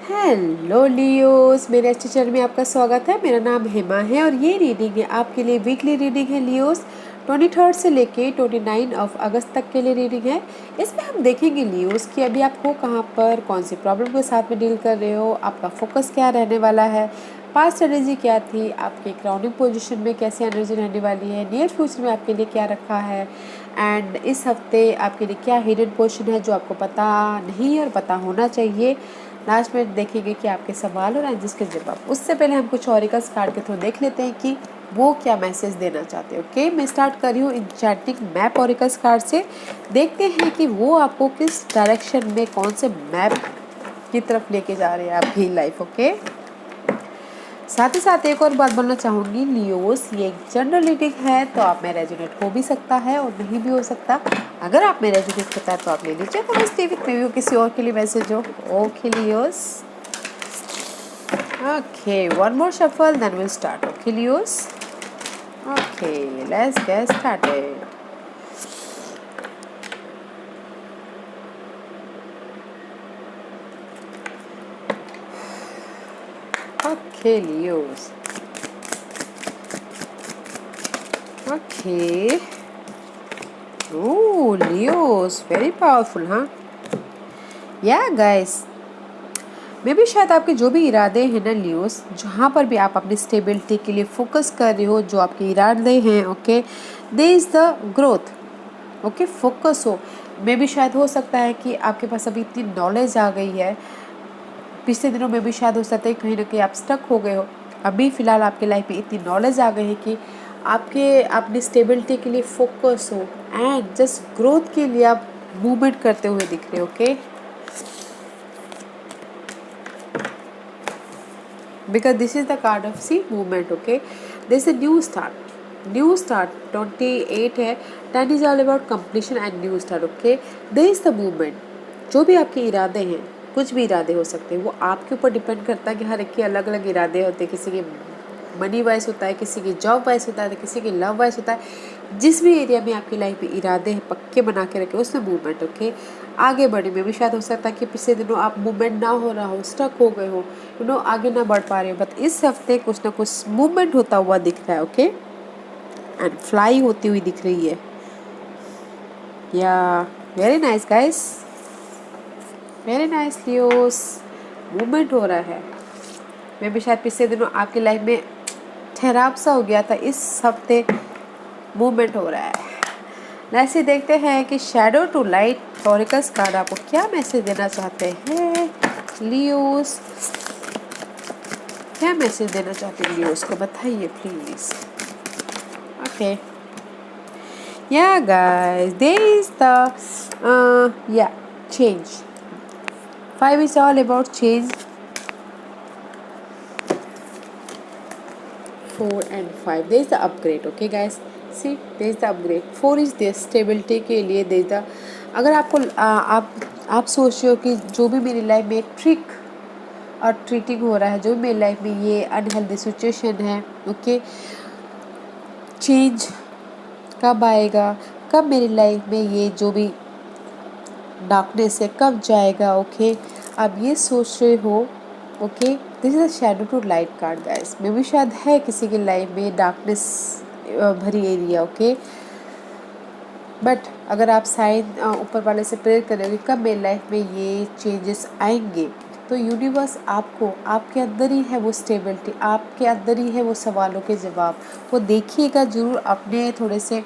Hello Leos, मेरे अच्छे channel में आपका स्वागत है। मेरा नाम हेमा है और ये रीडिंग है आपके लिए वीकली रीडिंग है लियोस। 23 से लेके 29 ऑफ अगस्त तक के लिए रीडिंग है। इसमें हम देखेंगे लियोस कि अभी आप हो कहाँ पर, कौन सी प्रॉब्लम के साथ में डील कर रहे हो, आपका फोकस क्या रहने वाला है, पास्ट एनर्जी क्या थी, आपके क्राउनिंग पोजीशन में कैसी एनर्जी रहने वाली है, नियर फ्यूचर में आपके लिए क्या रखा है, एंड इस हफ्ते आपके लिए क्या हिडन पोजीशन है जो आपको पता नहीं है और पता होना चाहिए। लास्ट में देखेंगे कि आपके सवाल और एंजल्स के जवाब। उससे पहले हम कुछ ऑरिकल्स कार्ड के थ्रू देख लेते हैं कि वो क्या मैसेज देना चाहते हैं। ओके, मैं स्टार्ट कर रही हूँ इंचैंटिंग मैप ऑरिकल्स कार्ड से। देखते हैं कि वो आपको किस डायरेक्शन में, कौन से मैप की तरफ लेके जा रहे हैं आपकी लाइफ। ओके, साथ ही साथ एक और बात बोलना चाहूँगी लियोस, ये एक जनरल रीडिंग है तो आप में रेजोनेट हो भी सकता है और नहीं भी हो सकता। अगर आप में रेजोनेट होता है तो आप ले लीजिए, तो इस टीवी में किसी और के लिए मैसेज हो। Okay Leos, okay, one more shuffle then will start. Okay Leos, okay, let's get started. Okay Leos, okay, oh Leos, very powerful, हाँ। Yeah guys, मे भी शायद आपके जो भी इरादे हैं ना लियोस, जहाँ पर भी आप अपनी स्टेबिलिटी के लिए फोकस कर रहे हो, जो आपके इरादे हैं, okay, they is the growth. Okay, focus हो। मे भी शायद हो सकता है कि आपके पास अभी इतनी नॉलेज आ गई है, पिछले दिनों में भी शायद हो सकता है कहीं ना कहीं आप स्टक हो गए हो। अभी फ़िलहाल आपकी लाइफ में इतनी नॉलेज आ गई है कि आपके अपनी स्टेबिलिटी के लिए फोकस हो एंड जस्ट ग्रोथ के लिए आप मूवमेंट करते हुए दिख रहे हो। Okay, because this is the card of see movement. Okay, there is a new start 28 है। 10 is all about completion and new start. Okay, there is the movement। जो भी आपके इरादे हैं, कुछ भी इरादे हो सकते हैं, वो आपके ऊपर डिपेंड करता है कि हर एक के अलग अलग इरादे होते हैं। किसी के मनी वाइज होता है, किसी की जॉब वाइज होता है, किसी की लव वाइज होता है। जिस भी एरिया में आपकी लाइफ में इरादे हैं पक्के बना के रखे, उसमें मूवमेंट। ओके, आगे बढ़ने में भी शायद हो सकता है कि पिछले दिनों आप मूवमेंट ना हो रहा हो, स्टक हो गए हो, आगे ना बढ़ पा रहे हो, बट इस हफ्ते कुछ ना कुछ मूवमेंट होता हुआ दिख रहा है। ओके, एंड फ्लाई होती हुई दिख रही है। या very nice guys, very nice Leos, movement हो रहा है। मैं भी शायद पिछले दिनों आपकी लाइफ में ठहराव सा हो गया था, इस हफ्ते मूवमेंट हो रहा है। ऐसे देखते हैं कि shadow to light oracles card आपको क्या मैसेज देना चाहते हैं लियोस। क्या मैसेज देना चाहते हैं लियोस को, बताइए प्लीज। ओके, या गाइस, देयर इज द या change. 5 is all about change. 4 and 5, there is the upgrade. Okay guys, see, there is the upgrade. 4 is the stability के लिए, there is the, अगर आपको आप सोच रहे हो कि जो भी मेरी लाइफ में ट्रिक और ट्रीटिंग हो रहा है, जो भी मेरी लाइफ में ये अनहेल्दी सिचुएशन है, ओके, चेंज कब आएगा, कब मेरी लाइफ में ये जो भी डार्कनेस है कब जाएगा। ओके, आप ये सोच रहे हो। Okay, this is a shadow to light card guys. मे भी शायद है किसी की लाइफ में डार्कनेस भरी एरिया। ओके, बट अगर आप साइन ऊपर वाले से प्रेयर करोगे कब मेरी लाइफ में ये चेंजेस आएंगे, तो यूनिवर्स आपको, आपके अंदर ही है वो स्टेबिलिटी, आपके अंदर ही है वो सवालों के जवाब। वो देखिएगा ज़रूर, अपने थोड़े से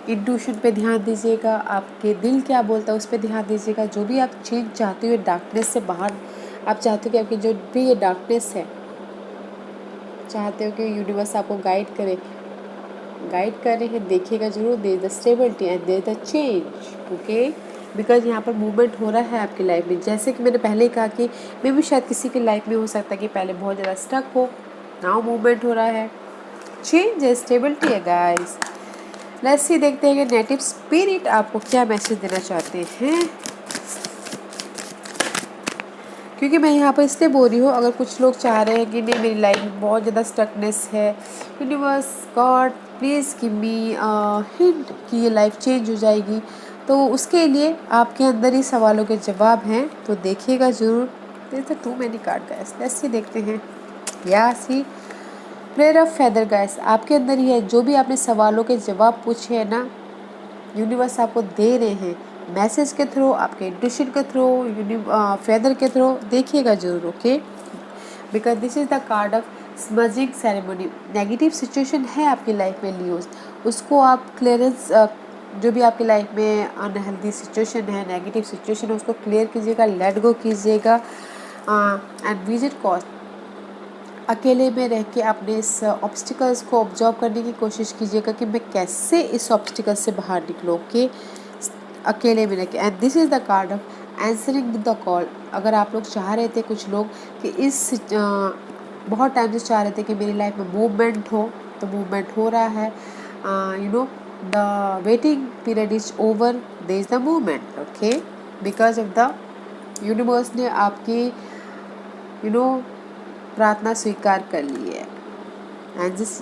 इंट्यूशन पे ध्यान दीजिएगा, आपके दिल क्या बोलता है उस पर ध्यान दीजिएगा। जो भी आप चेंज चाहते हो, डार्कनेस से बाहर आप चाहते हो कि आपकी जो भी ये डार्कनेस है, चाहते हो कि यूनिवर्स आपको गाइड कर रहे हैं, देखिएगा जरूर। There is the stability and there is the change. Okay, because यहाँ पर मूवमेंट हो रहा है आपकी लाइफ में। जैसे कि मैंने पहले ही कहा कि मे भी शायद किसी की लाइफ में हो सकता है कि पहले बहुत ज़्यादा स्टक हो, नाउ मूवमेंट हो रहा है, चेंज है, स्टेबिलिटी है गाइस। लेट्स सी, देखते हैं कि नेटिव स्पिरिट आपको क्या मैसेज देना चाहते हैं। क्योंकि मैं यहाँ पर इसलिए बोल रही हूँ, अगर कुछ लोग चाह रहे हैं कि नहीं मेरी लाइफ में बहुत ज़्यादा स्टकनेस है, universe God please give me hint कि ये लाइफ चेंज हो जाएगी, तो उसके लिए आपके अंदर ही सवालों के जवाब हैं, तो देखिएगा ज़रूर। This the two many card guys. Let's see, देखते हैं। या सी प्लेयर ऑफ फेदर गाइस, आपके अंदर ही है। जो भी आपने सवालों के जवाब पूछे हैं ना, यूनिवर्स आपको दे रहे हैं मैसेज के थ्रू, आपके इंट्यूशन के थ्रू, फेदर के थ्रू। देखिएगा जरूर, okay. Because this is the card of smudging ceremony. Negative situation है आपकी लाइफ में लियोस, उसको आप क्लियरेंस, जो भी आपकी लाइफ में अनहेल्दी सिचुएशन है, नेगेटिव सिचुएशन है, उसको क्लियर कीजिएगा, लेट गो कीजिएगा। एंड विजिट कॉस्ट, अकेले में रह के अपने इस ऑब्स्टिकल्स को ऑब्जर्व करने की कोशिश कीजिएगा कि मैं कैसे इस ऑब्स्टिकल से बाहर निकलूँ, ओके, अकेले में रह के। And this is the card of answering the call. अगर आप लोग चाह रहे थे, कुछ लोग, कि बहुत टाइम से चाह रहे थे कि मेरी लाइफ में मूवमेंट हो, तो मूवमेंट हो रहा है। The waiting period is over, there is the movement, okay, because of the universe ने आपकी प्रार्थना स्वीकार कर ली है। एंड दिस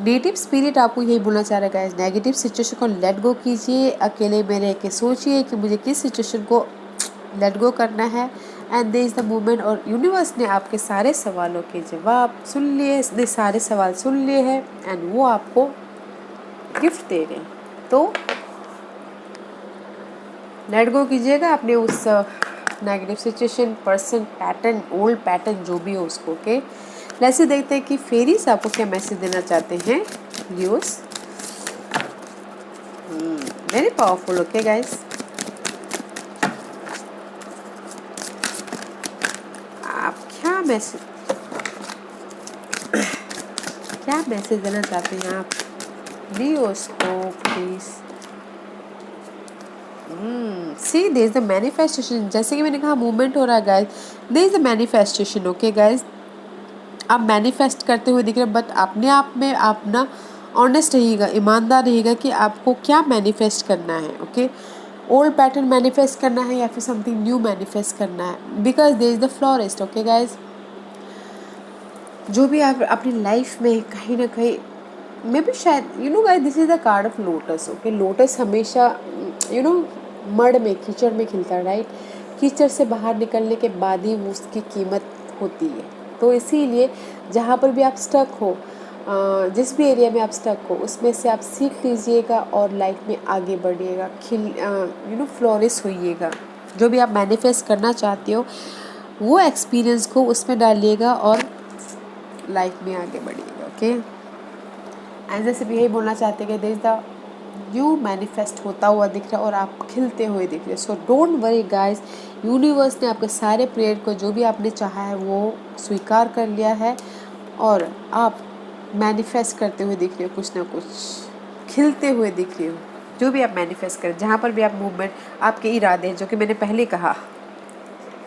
नेटिव स्पिरिट आपको यही बोलना चाह रहा है, नेगेटिव सिचुएशन को लेट गो कीजिए, अकेले में रह के सोचिए कि मुझे किस सिचुएशन को लेट गो करना है। And there is the movement. और यूनिवर्स ने आपके सारे सवालों के जवाब सुन लिए, इसने सारे सवाल सुन लिए हैं, एंड वो आपको गिफ्ट दे रहे हैं। तो लेट गो कीजिएगा अपने उस negative situation, person, pattern, old pattern जो भी हो उसको, ओके। वैसे देखते हैं कि फेरीज आपको क्या मैसेज देना चाहते हैं Leos. Very powerful, okay guys. आप क्या मैसेज देना चाहते हैं आप लियोस को, please. See there is the manifestation. जैसे कि मैंने कहा मूवमेंट हो रहा है guys, there is the manifestation, okay guys. आप मैनिफेस्ट करते हुए दिख रहे हैं, बट अपने आप में आप ना ऑनेस्ट रहिएगा, ईमानदार रहिएगा कि आपको क्या मैनिफेस्ट करना है, ओके। ओल्ड पैटर्न मैनिफेस्ट करना है या फिर समथिंग न्यू मैनिफेस्ट करना है, because there is the florist, okay guys. जो भी आप अपनी लाइफ में कहीं ना कहीं, मे भी शायद guys, this is the card of lotus, okay. Lotus हमेशा मड में, कीचड़ में खिलता है, राइट। कीचड़ से बाहर निकलने के बाद ही उसकी कीमत होती है। तो इसीलिए जहाँ पर भी आप स्टक हो, जिस भी एरिया में आप स्टक हो, उसमें से आप सीख लीजिएगा और लाइफ में आगे बढ़िएगा, फ्लोरिश होइएगा। जो भी आप मैनिफेस्ट करना चाहते हो, वो एक्सपीरियंस को उसमें डालिएगा और लाइफ में आगे बढ़िएगा, ओके। एंड जैसे भी यही बोलना चाहते हैं कि there is the new manifest होता हुआ दिख रहा है और आप खिलते हुए दिख रहे हैं। So don't worry guys, universe ने आपके सारे प्रेयर को, जो भी आपने चाहा है, वो स्वीकार कर लिया है और आप मैनिफेस्ट करते हुए दिख रहे हो, कुछ ना कुछ खिलते हुए दिख रहे हो। जो भी आप मैनिफेस्ट करें, जहाँ पर भी आप मूवमेंट, आपके इरादे, जो कि मैंने पहले कहा।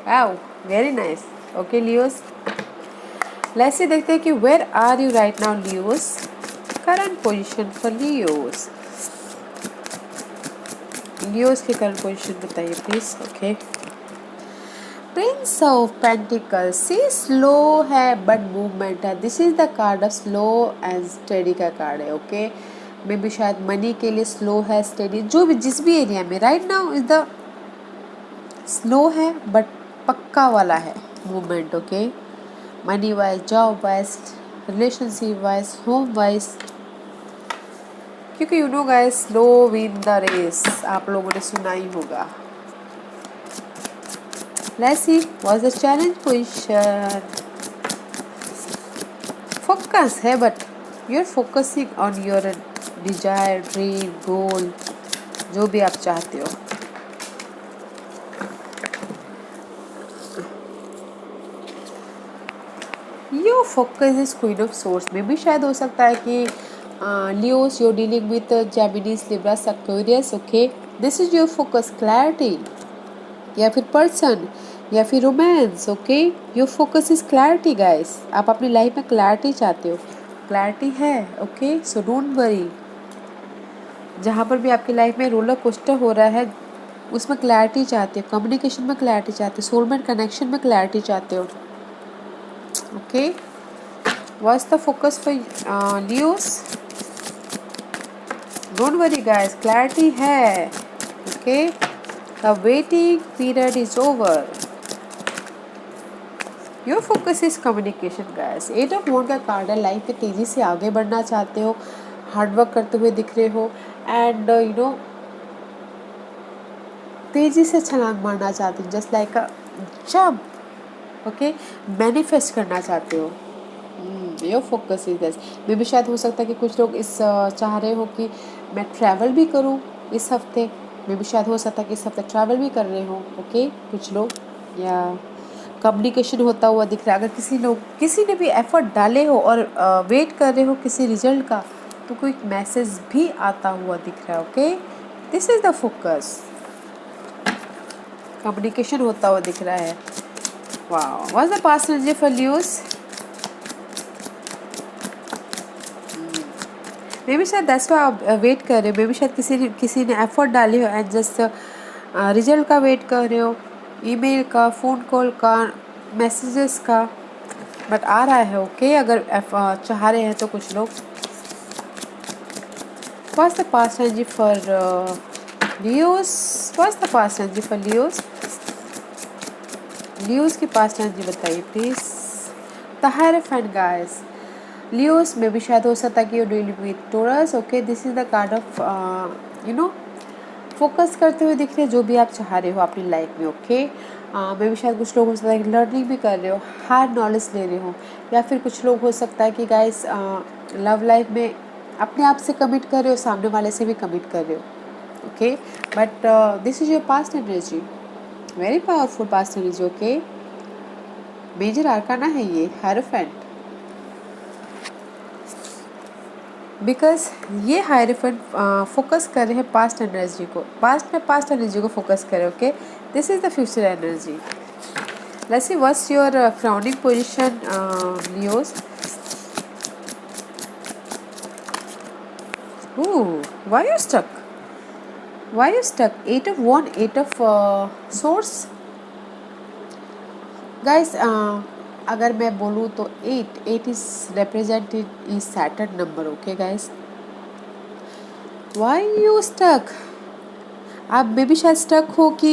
Wow, very nice, okay Leos. Let's see, देखते हैं कि where are you right now Leos. Current position for Leos. Leos की करंट पोजीशन बताइए please, okay. Prince of pentacles, see slow है बट मूवमेंट है। This is the card of slow and steady का card है, okay. Maybe शायद money के लिए slow है, स्टडी, जो भी जिस भी एरिया में right now is the slow है बट पक्का वाला है movement, okay. Money wise, job wise, relationship wise, home wise, क्योंकि guys, slow win the race, आप लोगों ने सुना ही होगा। Let's see what's the challenge position. Focus है, but you're focusing on your desire, dream, goal, जो भी आप चाहते हो। Your focus is Queen of Swords में भी शायद हो सकता है कि Leos, you're dealing with Gemini, Libra, Aquarius, okay. This is your focus, clarity, या फिर पर्सन, या फिर romance, okay. Your focus is clarity guys. आप अपनी लाइफ में क्लैरिटी चाहते हो, क्लैरिटी है, ओके। सो डोंट वरी, जहाँ पर भी आपकी लाइफ में रोलर कोस्टर हो रहा है, उसमें क्लैरिटी चाहते हो, कम्युनिकेशन में क्लैरिटी चाहते हो, सोलमेट कनेक्शन में क्लैरिटी चाहते हो, okay. What's the focus for Leos? Don't worry guys, clarity है, okay. The waiting period is over. Your focus is communication guys. 8 of wands का कार्ड है। लाइफ में तेजी से आगे बढ़ना चाहते हो, हार्डवर्क करते हुए दिख रहे हो, एंड तेजी से छलांग मारना चाहते हो, just like a jump. Okay, manifest करना चाहते हो। Your focus is this. मे भी शायद हो सकता है कि कुछ लोग इस चाह रहे हो कि मैं ट्रैवल भी करूँ इस हफ्ते। मे भी शायद हो सकता है कि इस हफ्ते ट्रैवल भी कर रहे हो। ओके, कुछ लोग, या कम्युनिकेशन होता हुआ दिख रहा है। अगर किसी ने भी एफर्ट डाले हो और वेट कर रहे हो किसी रिजल्ट का, तो कोई मैसेज भी आता हुआ दिख रहा है। Okay, this is the focus. Communication होता हुआ दिख रहा है। Wow, what's the past energy for Leos? मे भी शायद 10वां आप वेट कर रहे हो। मे भी शायद किसी ने एफर्ट डाली हो एंड जस्ट रिजल्ट का वेट कर रहे हो, ईमेल का, फ़ोन कॉल का, मैसेजेस का, बट आ रहा है। ओके, अगर चाह रहे हैं तो कुछ लोग। What's the past energy for Leos? What's the past energy for Leos? Leos की पास्ट एनर्जी बताइए please. The hierophant guys. Leos में भी शायद हो सकता है कि you dealing with Taurus. Okay, this is the card of focus करते हुए दिख रहे हैं जो भी आप चाह रहे हो अपनी लाइफ में। ओके, मे भी शायद कुछ लोग हो सकता है लर्निंग भी कर रहे हो, हायर नॉलेज ले रहे हो, या फिर कुछ लोग हो सकता है कि गाइस लव लाइफ में अपने आप से कमिट कर रहे हो, सामने वाले से भी कमिट कर रहे हो। Okay, but this is your past energy, very powerful past energy. Okay, major arcana है ये हायरोफेंट, बिकॉज ये हायरोफेंट फोकस कर रहे हैं पास्ट एनर्जी को, पास्ट एनर्जी को फोकस करें। Okay, this is the future energy. Let's see what's your crowning position Leos. Why you stuck? Why you stuck? 8 of wand, 8 of swords. Guys, अगर मैं बोलूँ तो 8 is represented is Saturn number. Okay guys, why you stuck? आप मे भी शायद stuck हो कि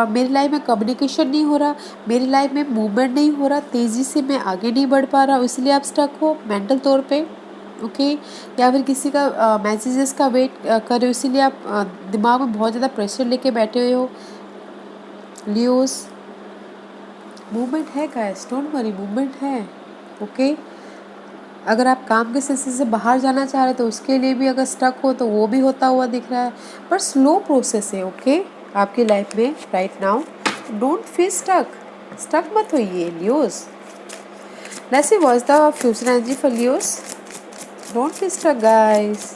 मेरी लाइफ में कम्युनिकेशन नहीं हो रहा, मेरी लाइफ में मूवमेंट नहीं हो रहा, तेज़ी से मैं आगे नहीं बढ़ पा रहा हूँ, इसलिए आप स्टक हो मेंटल तौर पे। ओके, या फिर किसी का मैसेजेस का वेट कर रहे हो, इसीलिए आप दिमाग में बहुत ज़्यादा प्रेशर लेके बैठे हुए हो। लियोस, मूवमेंट है गाइस, डोंट वरी, मूवमेंट है। ओके, अगर आप काम के सिलसिले से बाहर जाना चाह रहे हो तो उसके लिए भी अगर स्टक हो तो वो भी होता हुआ दिख रहा है, पर स्लो प्रोसेस है। ओके, आपकी लाइफ में right now, don't feel stuck, stuck मत होइए Leos. Let's see what's the future energy for Leos. Don't feel stuck guys,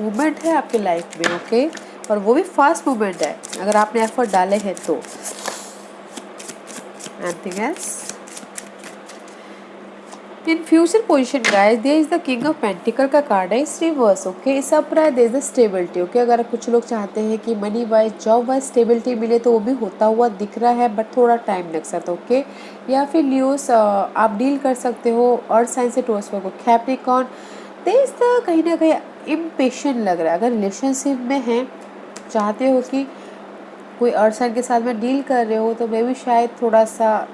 movement है आपकी लाइफ में। ओके, और वो भी फास्ट मूवमेंट है अगर आपने एफर्ट डाले हैं तो। Anything else? In future position guys, there is the king of pentacles का कार्ड है, is reverse. Okay, is upright there is the stability. Okay, अगर कुछ लोग चाहते हैं कि money wise, job wise stability मिले तो वो भी होता हुआ दिख रहा है, बट थोड़ा टाइम लग सकता है। ओके, या फिर लियोस आप डील कर सकते हो अर्थ साइन से टोर्स को कैप्रिकॉर्न, देयर इज द कहीं ना कहीं इम्पेशेंट लग रहा है। अगर रिलेशनशिप में हैं, चाहते हो कि कोई अर्थ साइन के साथ में डील कर रहे हो, तो मे भी शायद थोड़ा सा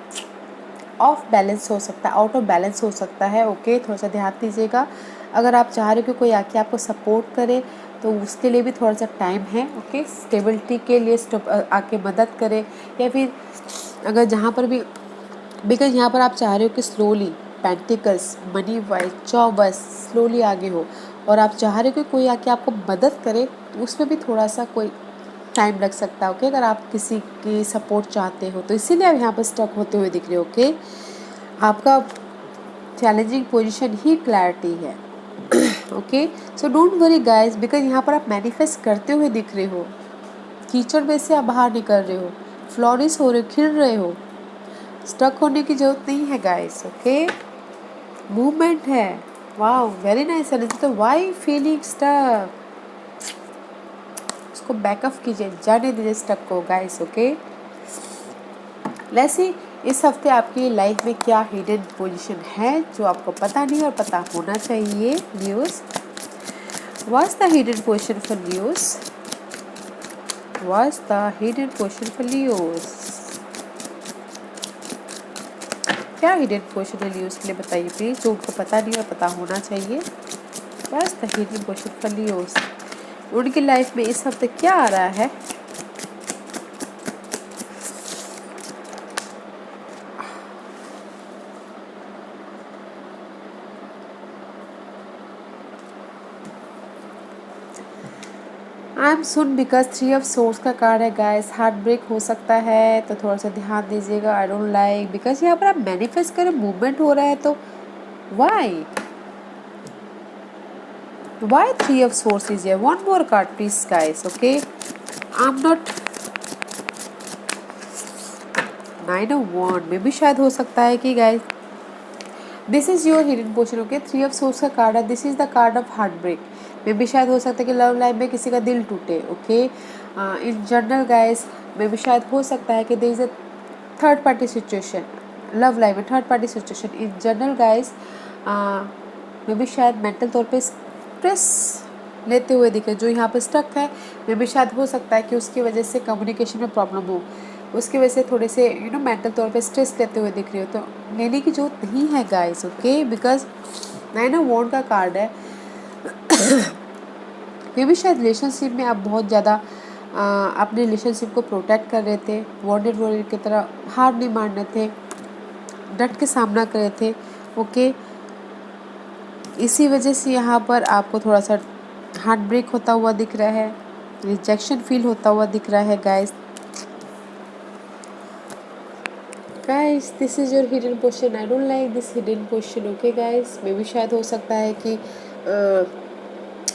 ऑफ बैलेंस हो सकता है, आउट ऑफ बैलेंस हो सकता है। ओके, थोड़ा सा ध्यान दीजिएगा। अगर आप चाह रहे हो कि कोई आके आपको सपोर्ट करे तो उसके लिए भी थोड़ा सा टाइम है। ओके, स्टेबिलिटी के लिए आके मदद करे, या फिर अगर जहाँ पर भी, बिकॉज यहाँ पर आप चाह रहे हो कि slowly pentacles, money wise, job wise slowly आगे हो, और आप चाह रहे हो कि कोई आके आपको मदद करे, तो उसमें भी थोड़ा सा कोई टाइम लग सकता है। ओके, अगर आप किसी की सपोर्ट चाहते हो तो इसीलिए आप यहाँ पर स्टक होते हुए दिख रहे हो। ओके, आपका चैलेंजिंग पोजीशन ही क्लैरिटी है। Okay, so don't worry guys, because यहाँ पर आप मैनिफेस्ट करते हुए दिख रहे हो, कीचड़ में से आप बाहर निकल रहे हो, फ्लोरिश हो रहे हो, खिल रहे हो, स्टक होने की जरूरत नहीं है गाइस। ओके, मूवमेंट है। Wow, very nice energy. तो व्हाई फीलिंग स्टक? उसको बैकअप कीजिए, जाने दीजिए स्टक को गाइस। ओके, लेट्स सी इस हफ्ते आपकी लाइफ में क्या हिडन पोजीशन है जो आपको पता नहीं और पता होना चाहिए। Leos, what's the hidden position for Leos? What's the hidden position for Leos? क्या हिडन क्वेश्चन है लियोस के लिए बताइए प्लीज, जो उनको पता नहीं और पता होना चाहिए। बस the hidden question for Leos, उनकी लाइफ में इस हफ्ते क्या आ रहा है। I am soon because 3 of swords का कार्ड है गाइस, हार्ट ब्रेक हो सकता है तो थोड़ा सा ध्यान दीजिएगा। आई डोंट लाइक बिकॉज यहाँ पर आप मैनिफेस्ट करें, मूवमेंट हो रहा है तो वाई 3 of swords is here. One more card please guys, okay. I am not 9 of wands में भी शायद हो सकता है कि guys this is your hidden portion, okay. 3 of swords का कार्ड है, this is the card of heart break में भी शायद हो सकता है कि लव लाइफ में किसी का दिल टूटे, ओके। इन जनरल गाइस में भी शायद हो सकता है कि there is a third party situation, love life में third party situation. In general guys में भी शायद मेंटल तौर पे स्ट्रेस लेते हुए दिखे, जो यहाँ पे स्टक है में भी शायद हो सकता है कि उसकी वजह से कम्युनिकेशन में प्रॉब्लम हो, उसकी वजह से थोड़े से मेंटल तौर पे स्ट्रेस लेते हुए दिख रही हो, तो लेने की जरूरत नहीं है guys, okay. Because 9 of wands का कार्ड है। मे भी शायद रिलेशनशिप में आप बहुत ज़्यादा अपने रिलेशनशिप को प्रोटेक्ट कर रहे थे, वॉन्डेड वॉरियर की तरह हार नहीं मान रहे थे, डट के सामना कर रहे थे, ओके। इसी वजह से यहाँ पर आपको थोड़ा सा हार्ट ब्रेक होता हुआ दिख रहा है, रिजेक्शन फील होता हुआ दिख रहा है guys. Guys this is your hidden question, I don't like this hidden question, okay guys. मे भी शायद हो सकता है कि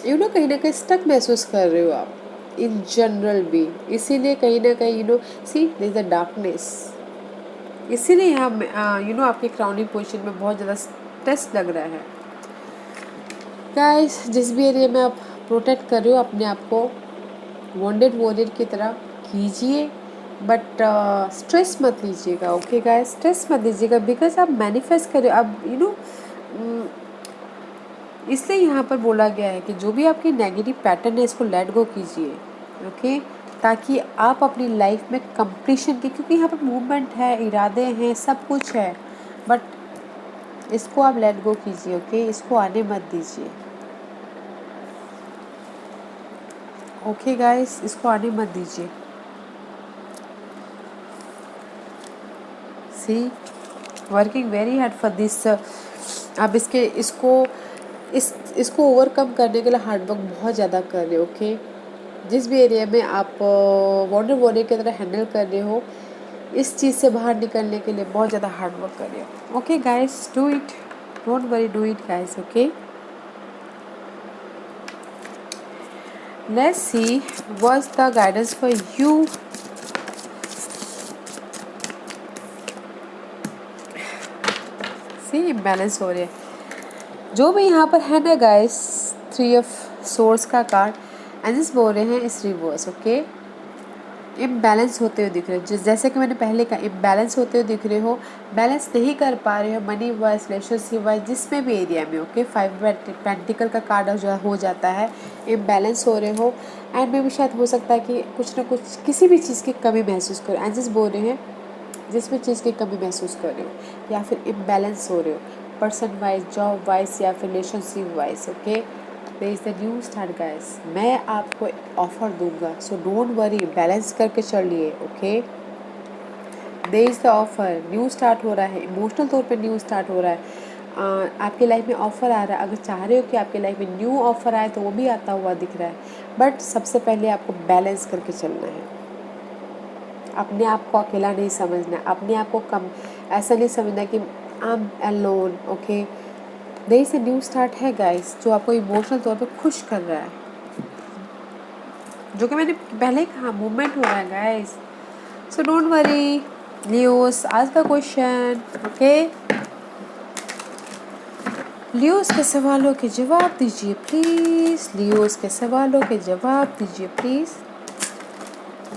कहीं ना कहीं स्टक महसूस कर रहे हो आप इन जनरल भी, इसीलिए कहीं ना कहीं सी दिस द डार्कनेस, इसीलिए यहाँ आपके क्राउनिंग पोजीशन में बहुत ज़्यादा स्ट्रेस लग रहा है गाइस। जिस भी एरिया में आप प्रोटेक्ट कर रहे हो अपने आप को वॉन्डेड वॉरियर की तरह कीजिए, बट स्ट्रेस मत लीजिएगा, ओके गाइस। स्ट्रेस मत लीजिएगा बिकॉज आप मैनिफेस्ट कर रहे हो, अब इसलिए यहाँ पर बोला गया है कि जो भी आपकी नेगेटिव पैटर्न है इसको लेट गो कीजिए, ओके, ताकि आप अपनी लाइफ में कंप्लीशन की, क्योंकि यहाँ पर मूवमेंट है, इरादे हैं, सब कुछ है, बट इसको आप लेट गो कीजिए, ओके। इसको आने मत दीजिए, ओके गाइस, इसको आने मत दीजिए। See working very hard for this, आप इसको ओवरकम करने के लिए हार्डवर्क बहुत ज़्यादा कर रहे हो, ओके। जिस भी एरिया में आप वॉन्डर वॉरियर की तरह हैंडल कर रहे हो, इस चीज़ से बाहर निकलने के लिए बहुत ज़्यादा हार्डवर्क कर रहे हो, okay guys. Do it, don't worry, do it guys, okay. Let's see what's the guidance for you. See imbalance हो रहे हैं जो भी यहाँ पर है ना गाइस, 3 ऑफ सोर्स का कार्ड एंड बोल रहे हैं इस रिवर्स, ओके। इम्बैलेंस होते हुए दिख रहे हो, जैसे कि मैंने पहले कहा, इम्बैलेंस होते हुए दिख रहे हो, बैलेंस नहीं कर पा रहे हो मनी वाइज, रिलेशनशिप वाइज, जिसमें भी एरिया में, ओके। 5 पेंटिकल का कार्ड जो हो जाता है, इम्बैलेंस हो रहे हो, एंड में भी शायद हो सकता है कि कुछ ना कुछ किसी भी चीज़ की कमी महसूस करो, एंड जिस बोल रहे हैं जिसमें चीज़ की कमी महसूस कर रहे हो या फिर इम्बैलेंस हो रहे हो, पर्सन वाइज, जॉब वाइज या फिर relationship wise, okay. There is the new start guys, मैं आपको ऑफर दूंगा, सो डोंट वरी, बैलेंस करके चलिए, okay. There is the offer, new start हो रहा है, इमोशनल तौर पे न्यू स्टार्ट हो रहा है, आपके लाइफ में ऑफर आ रहा है। अगर चाह रहे हो कि आपके लाइफ में न्यू ऑफर आए तो वो भी आता हुआ दिख रहा है, बट सबसे पहले आपको बैलेंस करके चलना है, अपने आप को अकेला नहीं समझना, अपने आप को कम ऐसा नहीं समझना कि I am alone, okay. There is a new start है गाइस, जो आपको इमोशनल तौर पे खुश कर रहा है, जो कि मैंने पहले कहा, मूवमेंट हो रहा है guys, so don't worry. Leos आज का क्वेश्चन, ओके। लियोस के सवालों के जवाब दीजिए प्लीज, लियोस के सवालों के जवाब दीजिए प्लीज।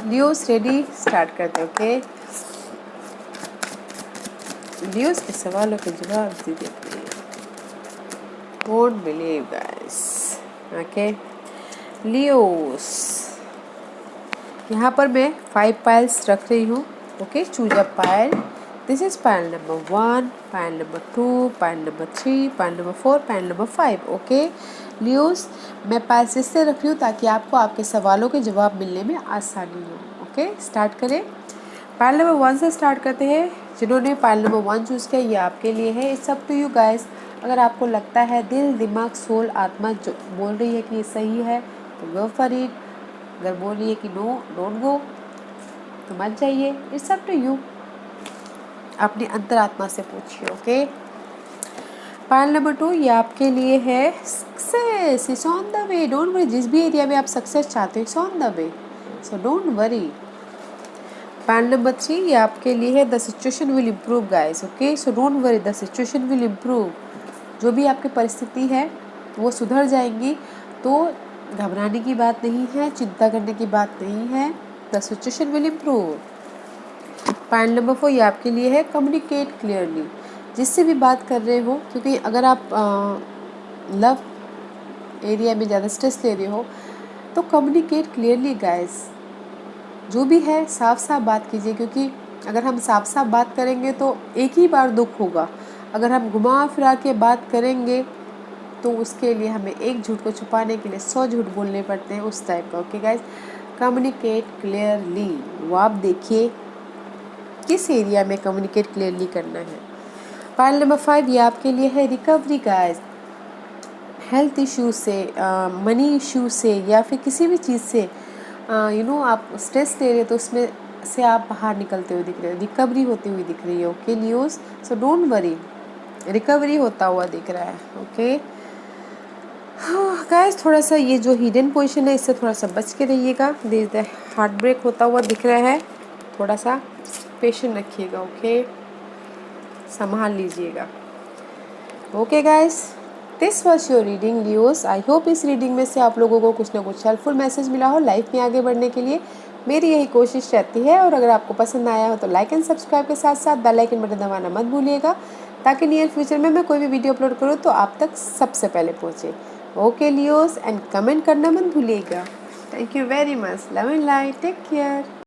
लियोस रेडी, स्टार्ट करते, ओके। लियोस के सवालों के जवाब दीजिए please. Won't believe guys, okay. Leos, यहाँ पर मैं 5 पाइल्स रख रही हूँ, okay. Choose a Payal, This is pile number 1, pile number 2, pile number 3, pile number 4, pile number 5. Okay Leos, मैं पाइल्स इससे रख रही हूँ ताकि आपको आपके सवालों के जवाब मिलने में आसानी हो। ओके स्टार्ट करें। पाइल नंबर 1 से स्टार्ट करते हैं। जिन्होंने पाइल नंबर 1 चूज़ किया ये आपके लिए है। It's up to you guys. अगर आपको लगता है दिल दिमाग सोल आत्मा जो बोल रही है कि ये सही है तो गो फॉर इट। अगर बोल रही है कि नो डोंट गो तो मत जाइए। It's up to you. अपनी अंतरात्मा से पूछिए। ओके पाइल नंबर 2 ये आपके लिए है। Success is on the way, don't worry. जिस भी एरिया में आप सक्सेस चाहते हो it's on the way, so don't worry. Pile number 3 ये आपके लिए है। The situation will improve guys. Okay so don't worry, the situation will improve. जो भी आपकी परिस्थिति है वो सुधर जाएंगी, तो घबराने की बात नहीं है, चिंता करने की बात नहीं है। The situation will improve. Point number 4 ये आपके लिए है। Communicate clearly. जिससे भी बात कर रहे हो, क्योंकि अगर आप लव एरिया में ज़्यादा स्ट्रेस ले रहे हो तो कम्युनिकेट क्लियरली गाइस। जो भी है साफ साफ बात कीजिए, क्योंकि अगर हम साफ साफ बात करेंगे तो एक ही बार दुख होगा। अगर हम घुमा फिरा के बात करेंगे तो उसके लिए हमें एक झूठ को छुपाने के लिए 100 झूठ बोलने पड़ते हैं, उस टाइप का। Okay guys communicate clearly. वो आप देखिए किस एरिया में कम्युनिकेट क्लियरली करना है। पाइल नंबर 5 ये आपके लिए है। Recovery guys. हेल्थ इश्यू से, मनी इश्यू से या फिर किसी भी चीज़ से आप स्ट्रेस ले रहे हो तो उसमें से आप बाहर निकलते हुए दिख रहे हो, रिकवरी होती हुई दिख रही है। Okay news, so don't worry, recovery होता हुआ दिख रहा है। ओके गाइस थोड़ा सा ये जो हिडन पोजीशन है इससे थोड़ा सा बच के रहिएगा। देर हार्ट ब्रेक होता हुआ दिख रहा है, थोड़ा सा पेशेंट रखिएगा। ओके संभाल लीजिएगा। Okay guys this was your reading Leos. I hope इस रीडिंग में से आप लोगों को कुछ ना कुछ हेल्पफुल मैसेज मिला हो लाइफ में आगे बढ़ने के लिए। मेरी यही कोशिश रहती है। और अगर आपको पसंद आया हो तो लाइक एंड सब्सक्राइब के साथ साथ बेल आइकन बटन दबाना मत भूलिएगा, ताकि नियर फ्यूचर में मैं कोई भी वीडियो अपलोड करूँ तो आप तक सबसे पहले पहुँचे। ओके लियोस, एंड कमेंट करना मत भूलिएगा। Thank you very much. Love and light, take care.